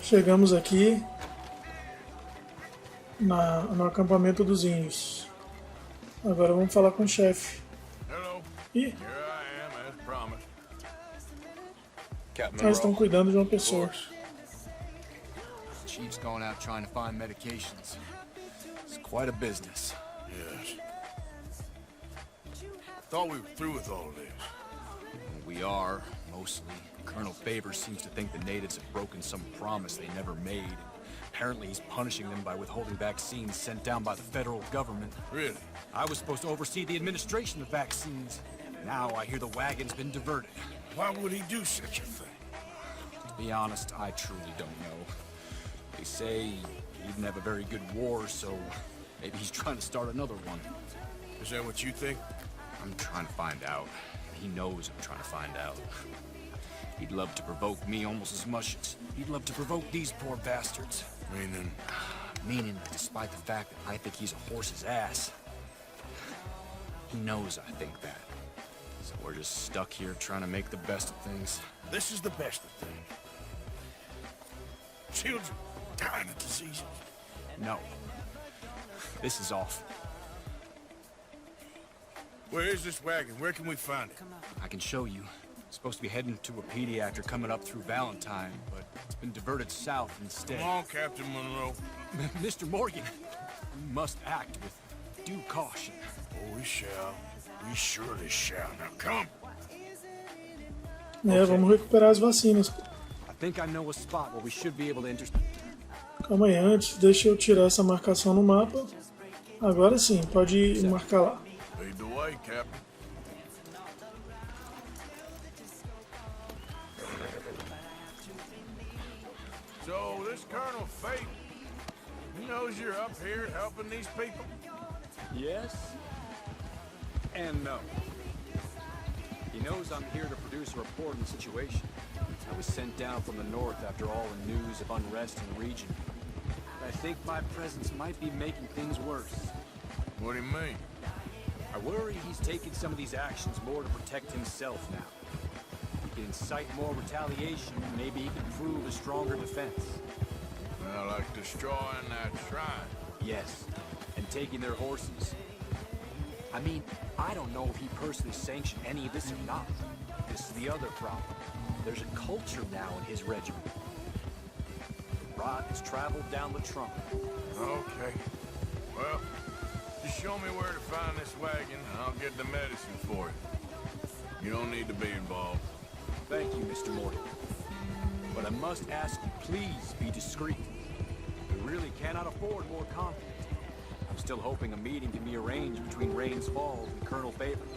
Chegamos aqui no acampamento dos índios. Agora vamos falar com o chefe. Ih, eles estão cuidando de uma pessoa. Chief's going out trying to find medications. It's quite a business. Yes. Thought we were through with all of this. We are, mostly. Colonel Favors seems to think the natives have broken some promise they never made. Apparently he's punishing them by withholding vaccines sent down by the federal government. Really? I was supposed to oversee the administration of vaccines. Now I hear the wagon's been diverted. Why would he do such a thing? To be honest, I truly don't know. They say he didn't have a very good war, so maybe he's trying to start another one. Is that what you think? I'm trying to find out. He knows I'm trying to find out. He'd love to provoke me almost as much as he'd love to provoke these poor bastards. Meaning? Meaning, despite the fact that I think he's a horse's ass. He knows I think that. So we're just stuck here trying to make the best of things. This is the best of things. Children dying of diseases. No. This is awful. Where is this wagon? Where can we find it? I can show you. It's supposed to be heading to a pediatric coming up through Valentine, but it's been diverted south instead. Come on, Captain Monroe. Mr. Morgan, we must act with due caution. Oh, we shall. We surely shall. Now come. Vamos recuperar as vacinas. I think I know a spot where we should be able to Calma aí, antes deixa eu tirar essa marcação no mapa. Agora sim, pode marcar lá. Lead the way, Captain. So, this Colonel Fate, he knows you're up here helping these people? Yes and no. He knows I'm here to produce a report on the situation. I was sent down from the north after all the news of unrest in the region. I think my presence might be making things worse. What do you mean? I worry he's taking some of these actions more to protect himself now. He can incite more retaliation, maybe he can prove a stronger defense. Well, like destroying that shrine. Yes, and taking their horses. I mean, I don't know if he personally sanctioned any of this or not. This is the other problem. There's a culture now in his regiment. The rot has traveled down the trunk. Okay. Well, just show me where to find this wagon, and I'll get the medicine for it. You don't need to be involved. Thank you, Mr. Morgan. But I must ask you, please be discreet. We really cannot afford more conflict. I'm still hoping a meeting can be arranged between Rains Falls and Colonel Favors.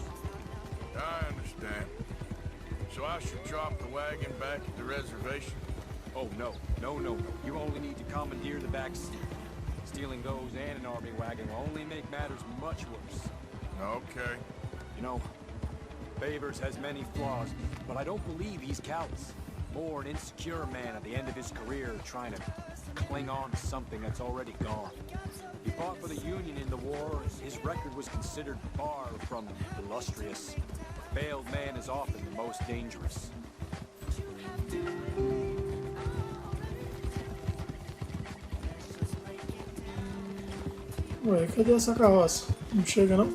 I understand. So I should drop the wagon back at the reservation? Oh, no. You only need to commandeer the vaccine. Stealing those and an army wagon will only make matters much worse. Okay. You know, Favors has many flaws, but I don't believe he's callous. More an insecure man at the end of his career trying to cling on to something that's already gone. He fought for the Union in the war. His record was considered far from illustrious. A failed man is often the most dangerous. Ué, cadê essa carroça? Não chega não?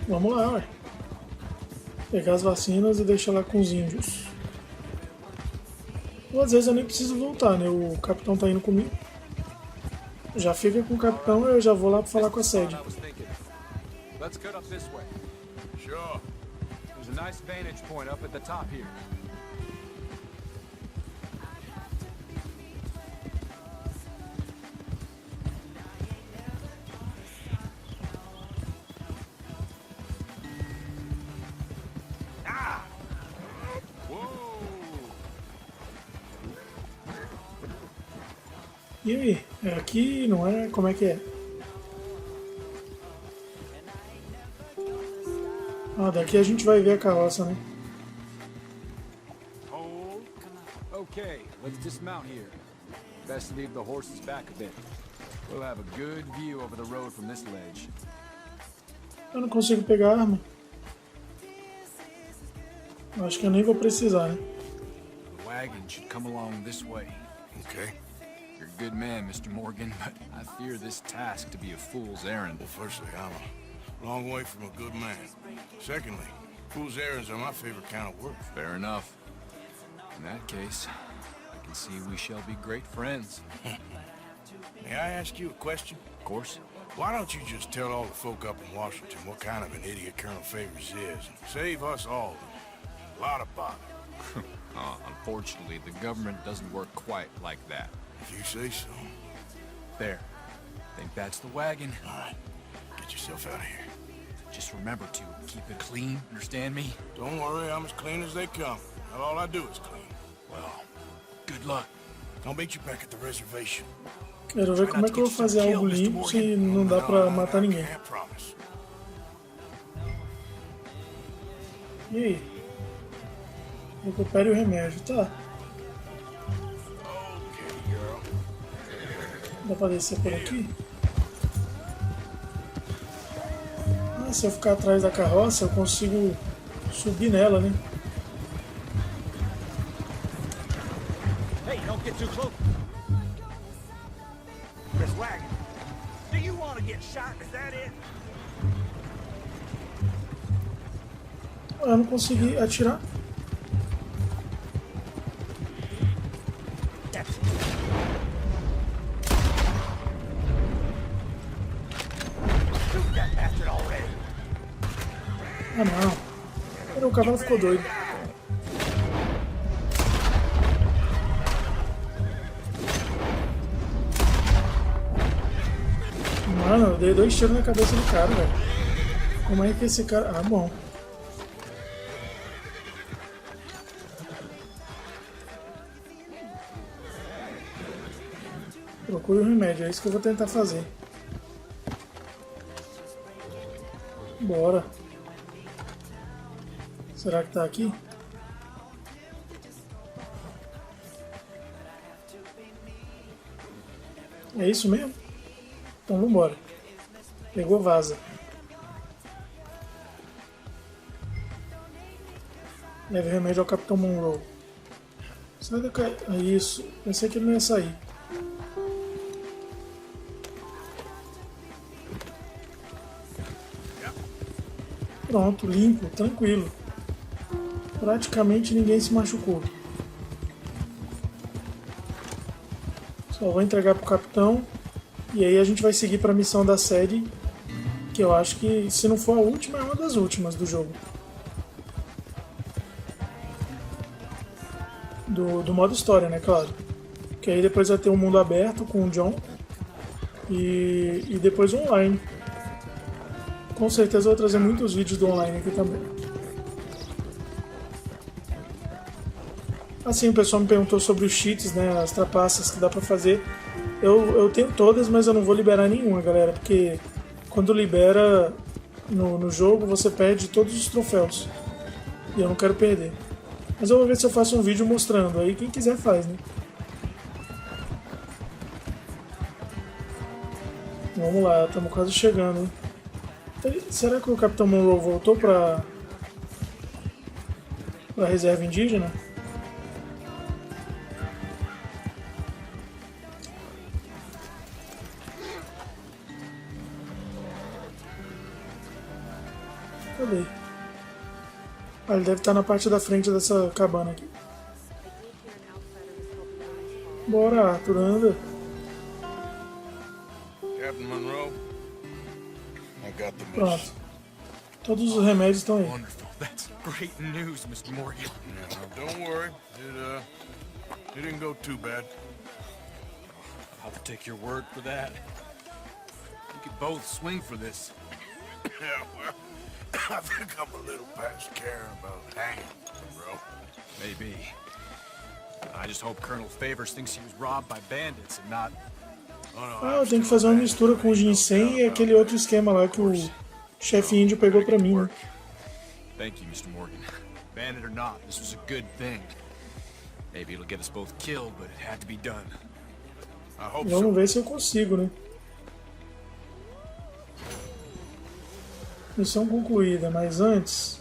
Vamos lá, ué. Pegar as vacinas e deixar lá com os índios. Ou às vezes eu nem preciso voltar, né? O capitão tá indo comigo. Já fica com o capitão e eu já vou lá pra falar com a sede. Let's cut up this way. Sure. There's a nice vantage point up at the top here. E aí? É aqui, não é? Como é que é? Ah, daqui a gente vai ver a carroça, né? Okay, let's dismount here. Best leave the horses back a bit. We'll have a good view over the road from this ledge. Eu não consigo pegar a arma. Acho que eu nem vou precisar, né? The wagon should come along this way. Okay. You're a good man, Mr. Morgan, but I fear this task to be a fool's errand. Well, firstly, I'm a long way from a good man. Secondly, fool's errands are my favorite kind of work. Fair enough. In that case, I can see we shall be great friends. May I ask you a question? Of course. Why don't you just tell all the folk up in Washington what kind of an idiot Colonel Favors is, and save us all a lot of bother? Unfortunately, the government doesn't work quite like that. If you say so. There. Think that's the wagon. All right. Get yourself out of here. Just remember to keep it clean, understand me? Don't worry, I'm as clean as they come. Not all I do is clean. Well, good luck. I'll meet you back at the reservation. Quero ver como é que eu vou fazer algo limpo se não dá pra matar ninguém. I promise. E aí? Recupere o remédio, tá? Okay, girl. Dá pra descer por aqui? Ah, se eu ficar atrás da carroça, eu consigo subir nela, né? Hey, don't get too close. This wagon. Do you want to get shot? Is that it? Ah, eu não consegui atirar. That's it. Shoot that bastard already. Ah, não. Pera, o cavalo ficou doido. Mano, eu dei 2 tiros na cabeça do cara, velho. Como é que esse cara... Ah, bom. Procure o remédio, é isso que eu vou tentar fazer. Bora. Será que tá aqui? É isso mesmo? Então vambora. Pegou, vaza. Leve remédio ao Capitão Monroe. Sai da cara. É isso. Pensei que ele não ia sair. Pronto, limpo, tranquilo. Praticamente ninguém se machucou. Só vou entregar pro capitão. E aí a gente vai seguir para a missão da sede, que eu acho que, se não for a última, é uma das últimas do jogo. Do modo história, né, claro. Que aí depois vai ter um mundo aberto com o John e depois online. Com certeza eu vou trazer muitos vídeos do online aqui também. Assim, o pessoal me perguntou sobre os cheats, né, as trapaças que dá pra fazer. Eu tenho todas, mas eu não vou liberar nenhuma, galera, porque quando libera no jogo você perde todos os troféus. E eu não quero perder. Mas eu vou ver se eu faço um vídeo mostrando, aí quem quiser faz, né? Vamos lá, estamos quase chegando, hein? Será que o Capitão Monroe voltou pra reserva indígena? Cadê? Ah, ele deve estar na parte da frente dessa cabana aqui. Bora, Arthur, anda. Captain Monroe, I got the Pronto. mission. Todos os remédios estão aí. Wonderful. That's great news, Mr. Morgan. Yeah, now, don't worry. It didn't go too bad. I'll take your word for that. We could both swing for this. Yeah, well, I think I'm a little past caring about hanging, bro. Maybe. I just hope Colonel Favors thinks he was robbed by bandits and not... Ah, eu tenho que fazer uma mistura com o ginseng e aquele outro esquema lá que o chefe índio pegou pra mim, né? Thank you, Mr. Morgan. Bandit or not, this was a good thing. Maybe it'll get us both killed, but it had to be done. I hope Vamos so. ver se eu consigo, né? Missão concluída, mas antes...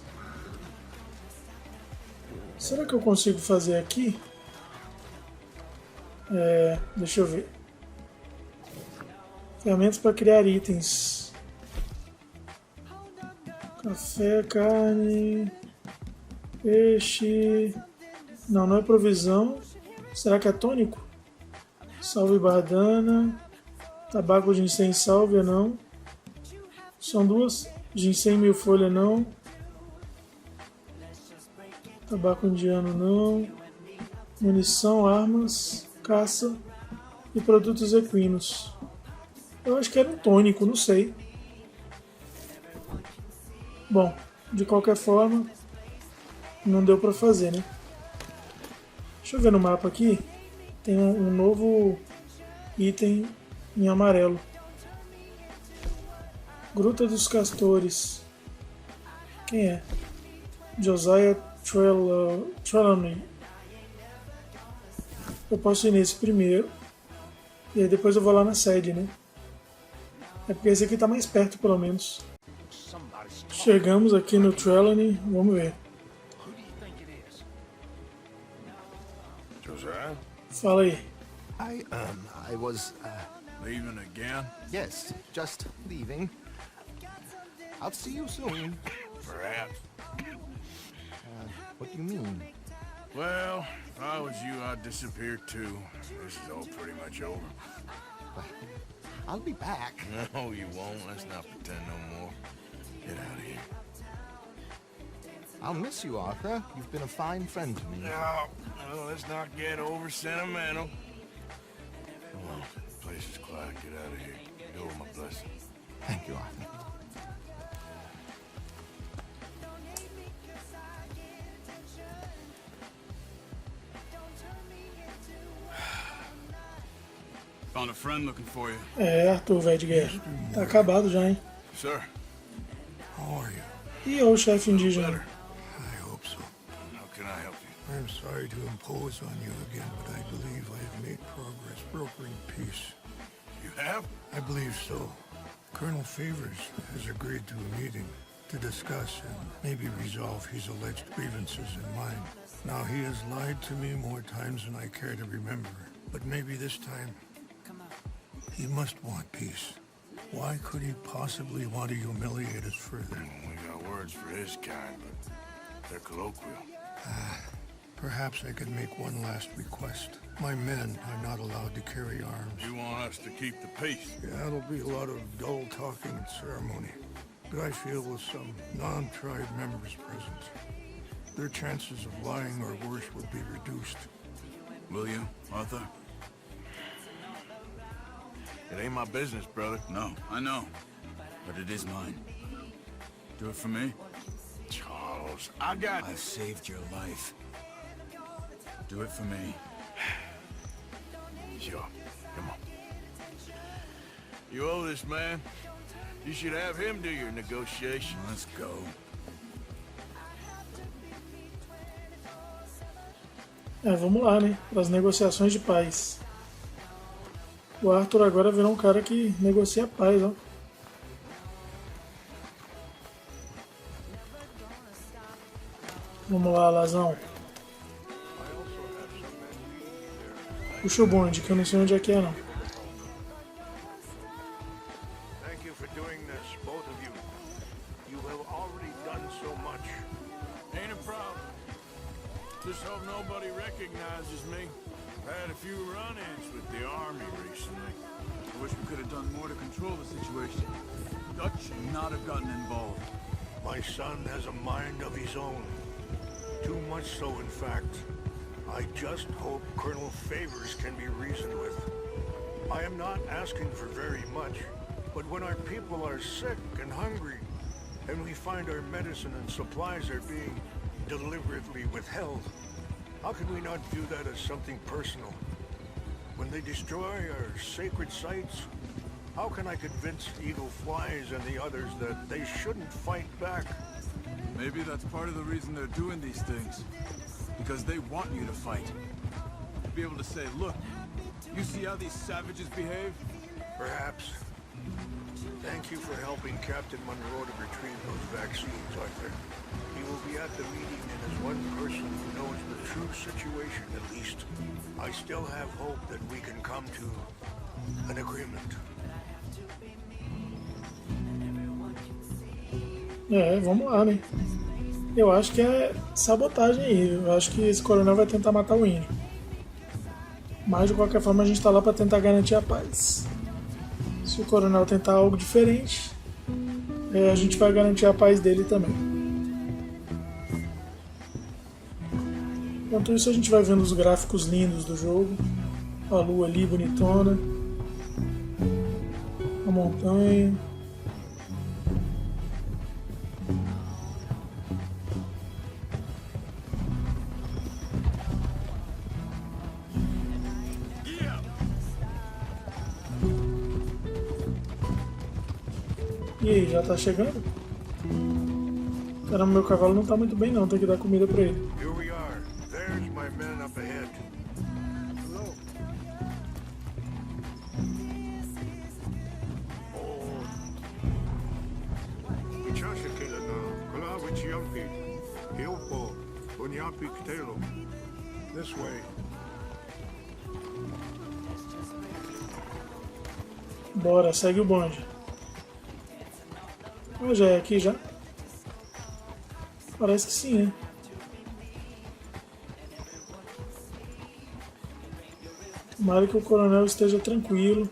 Será que eu consigo fazer aqui? Deixa eu ver. Ferramentas para criar itens. Café, carne, peixe. Não, não é provisão. Será que é tônico? Salve bardana. Tabaco ginseng sálvia, não. São duas. Ginseng mil folha, não. Tabaco indiano, não. Munição, armas, caça e produtos equinos. Eu acho que era um tônico, não sei. Bom, de qualquer forma, não deu pra fazer, né? Deixa eu ver no mapa aqui. Tem um novo item em amarelo. Gruta dos Castores. Quem é? Josiah Trelawney. Eu posso ir nesse primeiro. E aí depois eu vou lá na sede, né? É porque esse aqui tá mais perto, pelo menos. Chegamos aqui no Trelawney. Vamos ver. Josiah? Fala aí. I was, Leaving again? yes, just leaving. I'll see you soon. Perhaps. What do you mean? Well, if I was you, I'd disappear too. This is all pretty much over. I'll be back. No, you won't. Let's not pretend no more. Get out of here. I'll miss you, Arthur. You've been a fine friend to me. No, let's not get over sentimental. Come on, the place is quiet. Get out of here. Go with my blessing. Thank you, Arthur. Found a friend looking for you. Arthur, velho de guerra. Tá acabado já, hein? Sir. How are you? E o chefe indígena? I hope so. How can I help you? I'm sorry to impose on you again, but I believe I have made progress brokering peace. You have? I believe so. Colonel Favors has agreed to a meeting to discuss and maybe resolve his alleged grievances and mine. Now, he has lied to me more times than I care to remember, but maybe this time he must want peace. Why could he possibly want to humiliate us further? We got words for his kind, but they're colloquial. Perhaps I could make one last request. My men are not allowed to carry arms. You want us to keep the peace? Yeah, it'll be a lot of dull talking and ceremony. But I feel with some non-tribe members present, their chances of lying or worse will be reduced. Will you, Arthur? It ain't my business, brother. No, I know. But it is mine. Do it for me? Charles, I got... I've saved your life. Do it for me. Sure. Come on. You owe this man. You should have him do your negotiation. Let's go. Vamos lá, né? Para as negociações de paz. O Arthur agora virou um cara que negocia paz, ó. Vamos lá, Lazão. Puxa o bonde, que eu não sei onde é que é, não. Thank you for doing this, both of you. You have already done so much. Ain't a problem. Just hope nobody recognizes me. I've had a few run-ins with the army recently. I wish we could have done more to control the situation. Dutch should not have gotten involved. My son has a mind of his own. Too much so, in fact. I just hope Colonel Favors can be reasoned with. I am not asking for very much, but when our people are sick and hungry, and we find our medicine and supplies are being deliberately withheld, how can we not view that as something personal? When they destroy our sacred sites, how can I convince Eagle Flies and the others that they shouldn't fight back? Maybe that's part of the reason they're doing these things. Because they want you to fight. To be able to say, look, you see how these savages behave? Perhaps. Thank you for helping Captain Monroe to retrieve those vaccines, Arthur. He will be at the meeting and is one person who knows the true situation, at least. I I still have hope that we can come to an agreement. É, vamos lá, né? Eu acho que é sabotagem aí. Eu acho que esse coronel vai tentar matar o índio. Mas de qualquer forma a gente tá lá pra tentar garantir a paz. Se o coronel tentar algo diferente, a gente vai garantir a paz dele também. Enquanto isso a gente vai vendo os gráficos lindos do jogo. A lua ali bonitona. A montanha. E aí, já tá chegando? Caramba, meu cavalo não tá muito bem não, tem que dar comida pra ele. Here we are. There's my men up ahead. Hello. Oh. This way. Bora, segue o bonde. Ah, já é aqui já? Parece que sim, né? Tomara que o coronel esteja tranquilo.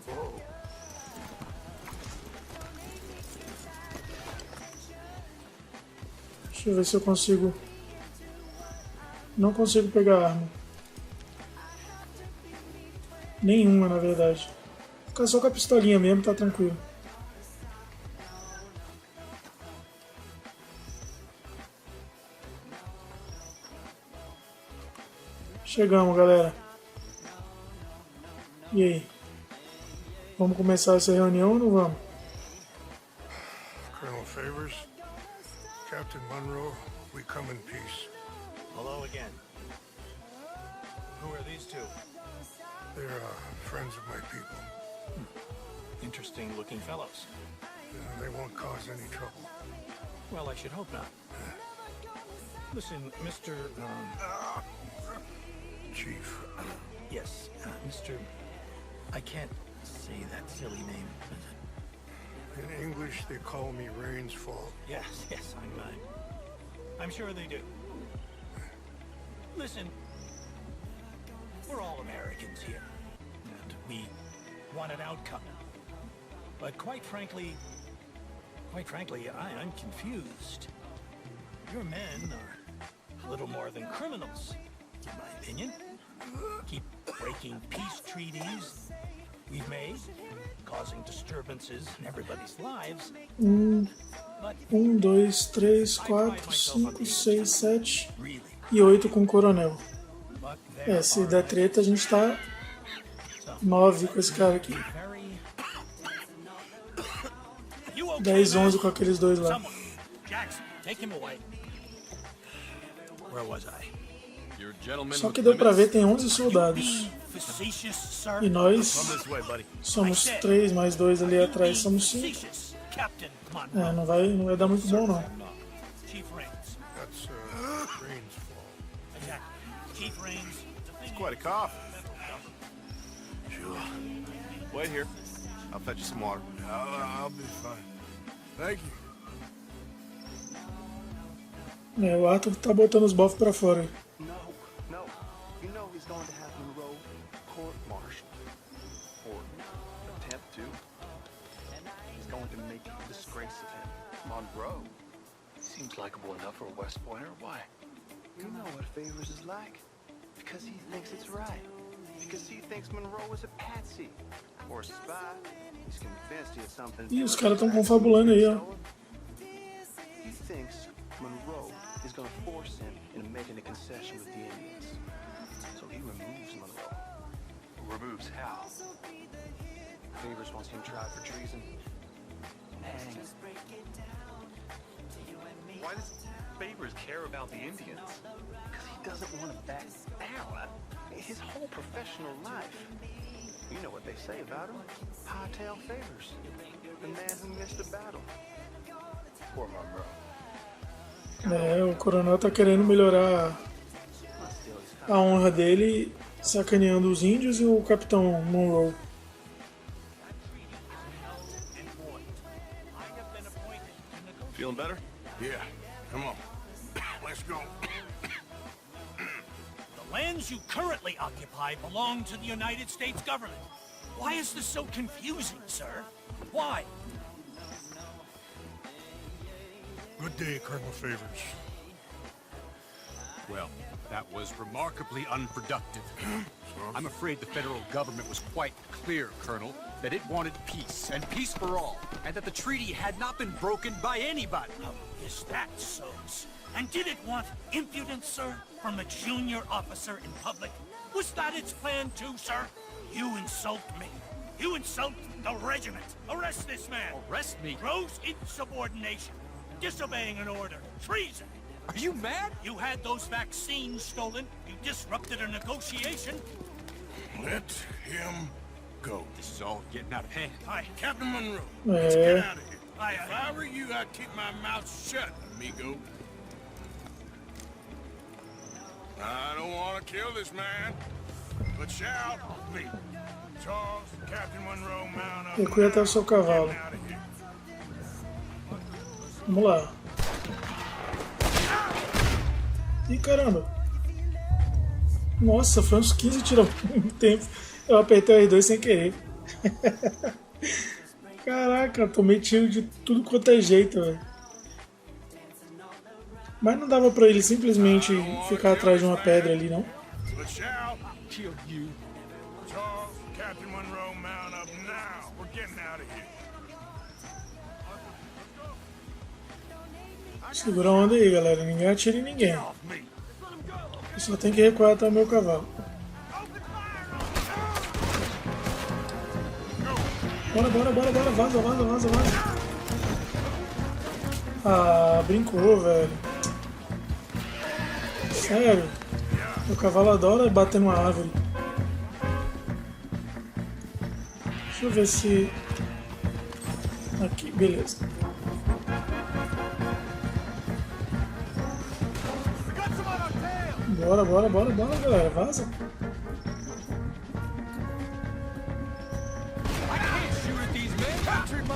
Deixa eu ver se eu consigo... Não consigo pegar arma. Nenhuma, na verdade. Ficar só com a pistolinha mesmo, tá tranquilo. Chegamos, galera. E aí? Vamos começar essa reunião ou não vamos? Colonel Favors, Captain Monroe, we come in peace. Hello again. Who are these two? They're friends of my people. Interesting looking fellows. They won't cause any trouble. Well, I should hope not. Listen, Mr. Chief. Yes, Mr. I can't say that silly name. In English, they call me Rain's Fault. Yes, I'm sure they do. Listen, we're all Americans here, and we want an outcome. But quite frankly, I'm confused. Your men are a little more than criminals, in my opinion. Keep breaking peace treaties we've made, causing disturbances in everybody's lives. 1, 2, 3, 4, 5, 6, 7 e 8 com o coronel. Se der treta, a gente tá 9 com esse cara aqui. 10, 11 com aqueles dois lá. Só que deu pra ver, tem 11 soldados. E nós somos 3, mais 2 ali atrás, somos 5. Não vai dar muito bom, não. That's Rain's fault. It's quite a cough. Sure. Wait here. I'll fetch you some water. I'll be fine. Thank you. O Arthur tá botando os bofos pra fora aí. No. You know he's going to have Monroe court-martialed. Or attempt to. He's going to make a disgrace of him. Monroe? Seems likable enough for a West Pointer. Why? You know what Favors is like. Because he thinks it's right. Because he thinks Monroe is a patsy. Or a spy. He's convinced he has something to Ih, do os with caras the tão confabulando aí, ó. He thinks Monroe is going to force him into making a concession with the Indians. So he removes Monroe. Removes how? Favors wants him tried for treason. Hang. Why does Favors care about the Indians? Because he doesn't want to back down. His whole professional life. You know what they say about him. Hightail Favors. The man who missed the battle. Poor Monroe. O coronel tá querendo melhorar a honra dele sacaneando os índios e o Capitão Monroe. Feeling better? Yeah. Come on. Let's go. The lands you currently occupy belong to the United States government. Why is this so confusing, sir? Why? Good day, Colonel Favors. Well, that was remarkably unproductive. I'm afraid the federal government was quite clear, Colonel, that it wanted peace, and peace for all, and that the treaty had not been broken by anybody. Oh, is that so? And did it want impudence, sir, from a junior officer in public? Was that its plan too, sir? You insult me. You insult the regiment. Arrest this man. Arrest me? Gross insubordination. Disobeying an order. Treason. Are you mad? You had those vaccines stolen. You disrupted a negotiation. Let him go. This is all getting out of hand. Hi, Captain Monroe, let's get out of here. Aye, If I were you, I'd keep my mouth shut, amigo. I don't want to kill this man, but shall be. Charles, Captain Monroe, mount up. Recue até o seu cavalo. Get out of here. Vamos lá. Ih, caramba. Nossa, foi uns 15 tiros ao mesmo tempo. Eu apertei o R2 sem querer. Caraca, tomei tiro de tudo quanto é jeito, velho. Mas não dava pra ele simplesmente ficar atrás de uma pedra ali, não? But shall Kill you. Charles, Captain Monroe, mount up now. We're getting out of here. Segura a onda aí, galera. Ninguém atira em ninguém. Eu só tenho que recuar até o meu cavalo. Bora, bora, bora, bora. Vaza, vaza, vaza, vaza. Ah, brincou, velho. Sério. Meu cavalo adora bater numa árvore. Deixa eu ver se... Aqui, beleza. Bora, bora, bora, bora, galera. Vaza. I can't shoot at these men. Captured my...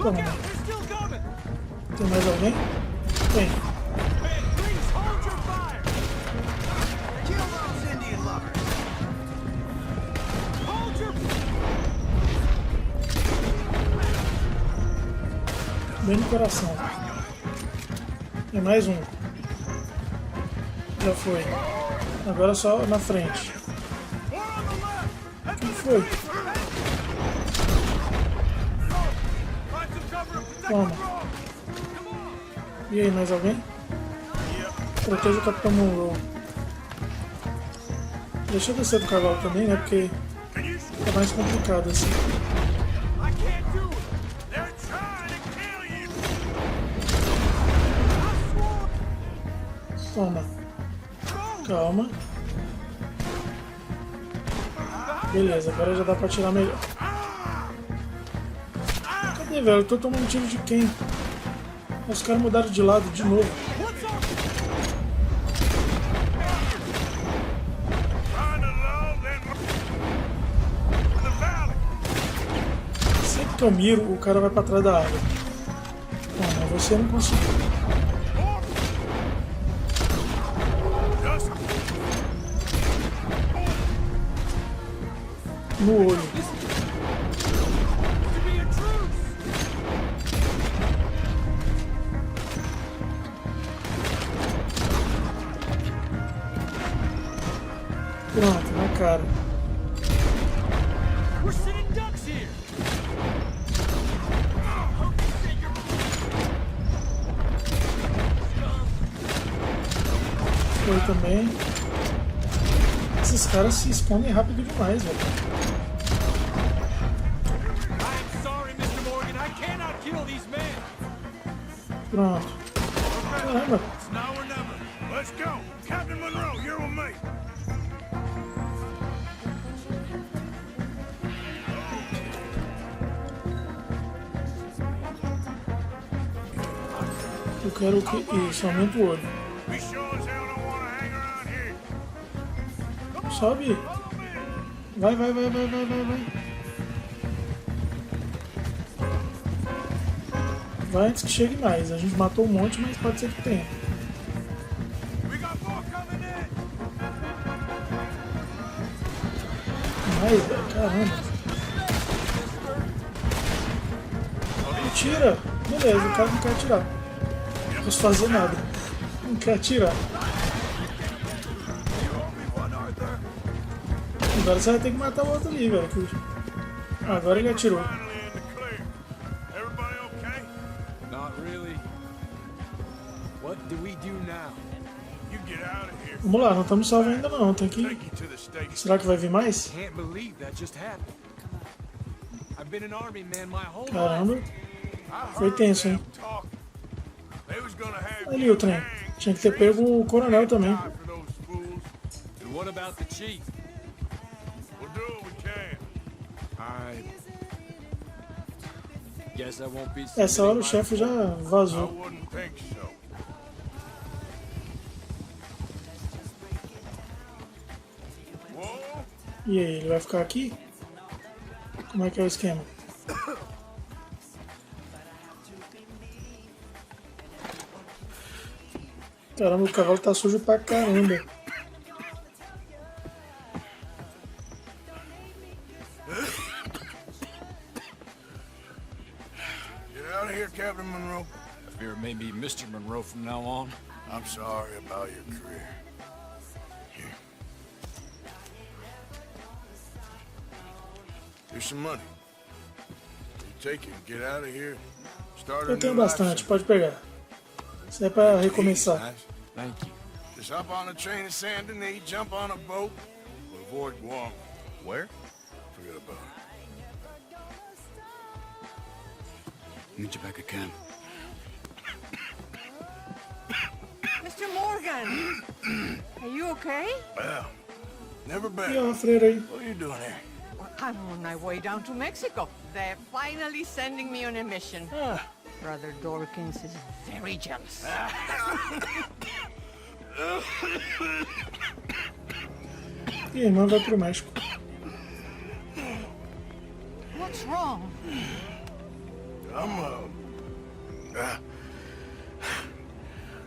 Toma. They're still coming. Tem mais alguém? Tem. Man, please hold your fire. Kill those Indian lovers. Hold your... Bem no coração. Tem mais um. Já foi. Agora só na frente. Quem foi? Toma. E aí, mais alguém? Proteja o Capitão Monroe. Deixa eu descer do cavalo também, né? Porque é mais complicado assim. I can't do it. They're trying to kill you. Toma. Calma. Beleza, agora já dá pra atirar melhor. Cadê, velho? Eu tô tomando tiro de quem? Os caras mudaram de lado de novo. Find a lull, then the valley. Sempre que eu miro, o cara vai pra trás da árvore. Não, mas você não conseguiu. Just No olho. To be a truce. Pronto, na cara. We're sitting ducks here. Foi também. Esses caras se escondem rápido demais, velho. I'm sorry, Mr. Morgan. I cannot kill these men. Pronto. Caramba. It's now or never. Let's go. Captain Monroe, you're with me. Eu quero que... Isso, aumenta o olho. We sure as hell don't want Sobe. Vai, vai, vai, vai, vai, vai, vai. Vai antes que chegue mais. A gente matou um monte, mas pode ser que tenha. Ai, velho, caramba. Tira! Beleza, o cara não quer atirar. Não posso fazer nada. Não quer atirar. Agora você vai ter que matar o outro ali, velho. Agora ele atirou. Vamos lá, não estamos salvos ainda não. Tem que... Será que vai vir mais? Caramba. Foi tenso, hein? Ali o trem. Tinha que ter pego o coronel também. Essa hora o chefe já vazou. E aí, ele vai ficar aqui? Como é que é o esquema? Caramba, o cavalo tá sujo pra caramba. Get out of here, Captain Monroe. I fear it may be Mr. Monroe from now on. I'm sorry about your career. Here. Here's some money. You take it, get out of here. Start a Eu tenho new life bastante, somewhere. pode pegar. Isso é pra recomeçar. Thank you. Just hop on a train to Saint Denis, jump on a boat, or avoid Guam. Where? Forget about it. Meet you back at camp. Mr. Morgan, are you okay? Well, never E been. ó, a freira aí. What are you doing here? Well, I'm on my way down to Mexico. They're finally sending me on a mission. Brother Dorkins is very jealous. E a irmã vai pro México. What's wrong?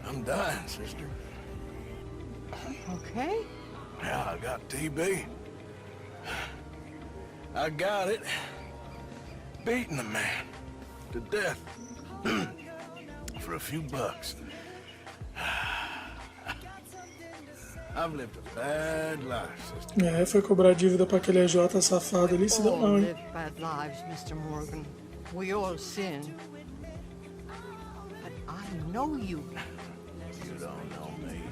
I'm dying, sister. Okay. Yeah, I got TB. I got it. Beating a man to death for a few bucks. I've lived a bad life, sister. É, foi cobrar dívida pra aquele AJ safado ali, se deu All mal, hein? live bad lives, Mr. Morgan. We all sin. But I know you. You don't know me.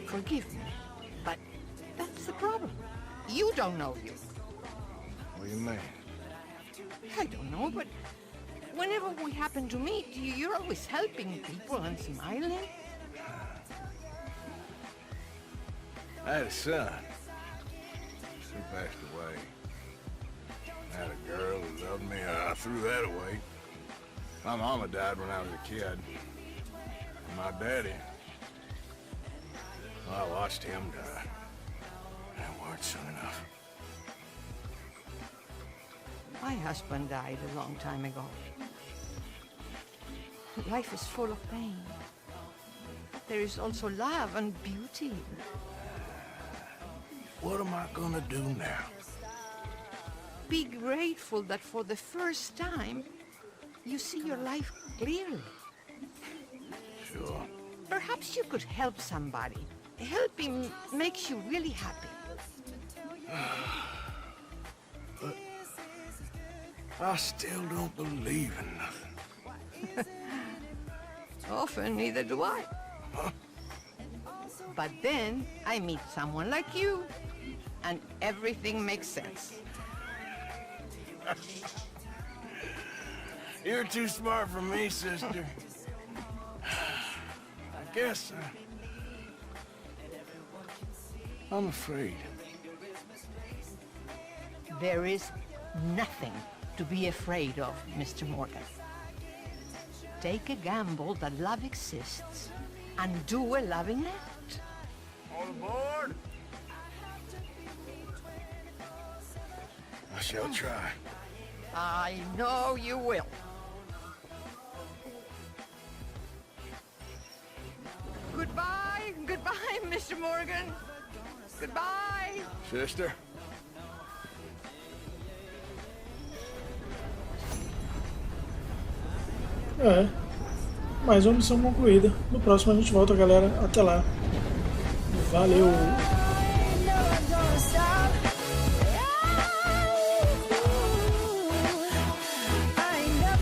Forgive me, but that's the problem. You don't know you. What do you mean? I don't know, but whenever we happen to meet, you're always helping people and smiling. I had a son. She passed away. I had a girl who loved me. I threw that away. My mama died when I was a kid. And my daddy, well, I watched him die. That weren't soon enough. My husband died a long time ago. Life is full of pain. There is also love and beauty. What am I gonna do now? Be grateful that for the first time, you see your life clearly. Sure. Perhaps you could help somebody. Helping makes you really happy. But I still don't believe in nothing. Often, neither do I. But then I meet someone like you, and everything makes sense. You're too smart for me, sister. I guess I'm afraid. There is nothing to be afraid of, Mr. Morgan. Take a gamble that love exists and do a loving act. All aboard? I shall try. I know you will. Goodbye, goodbye, Mr. Morgan. Goodbye. Sister? É. Mais uma missão concluída. No próximo a gente volta, galera. Até lá. Valeu!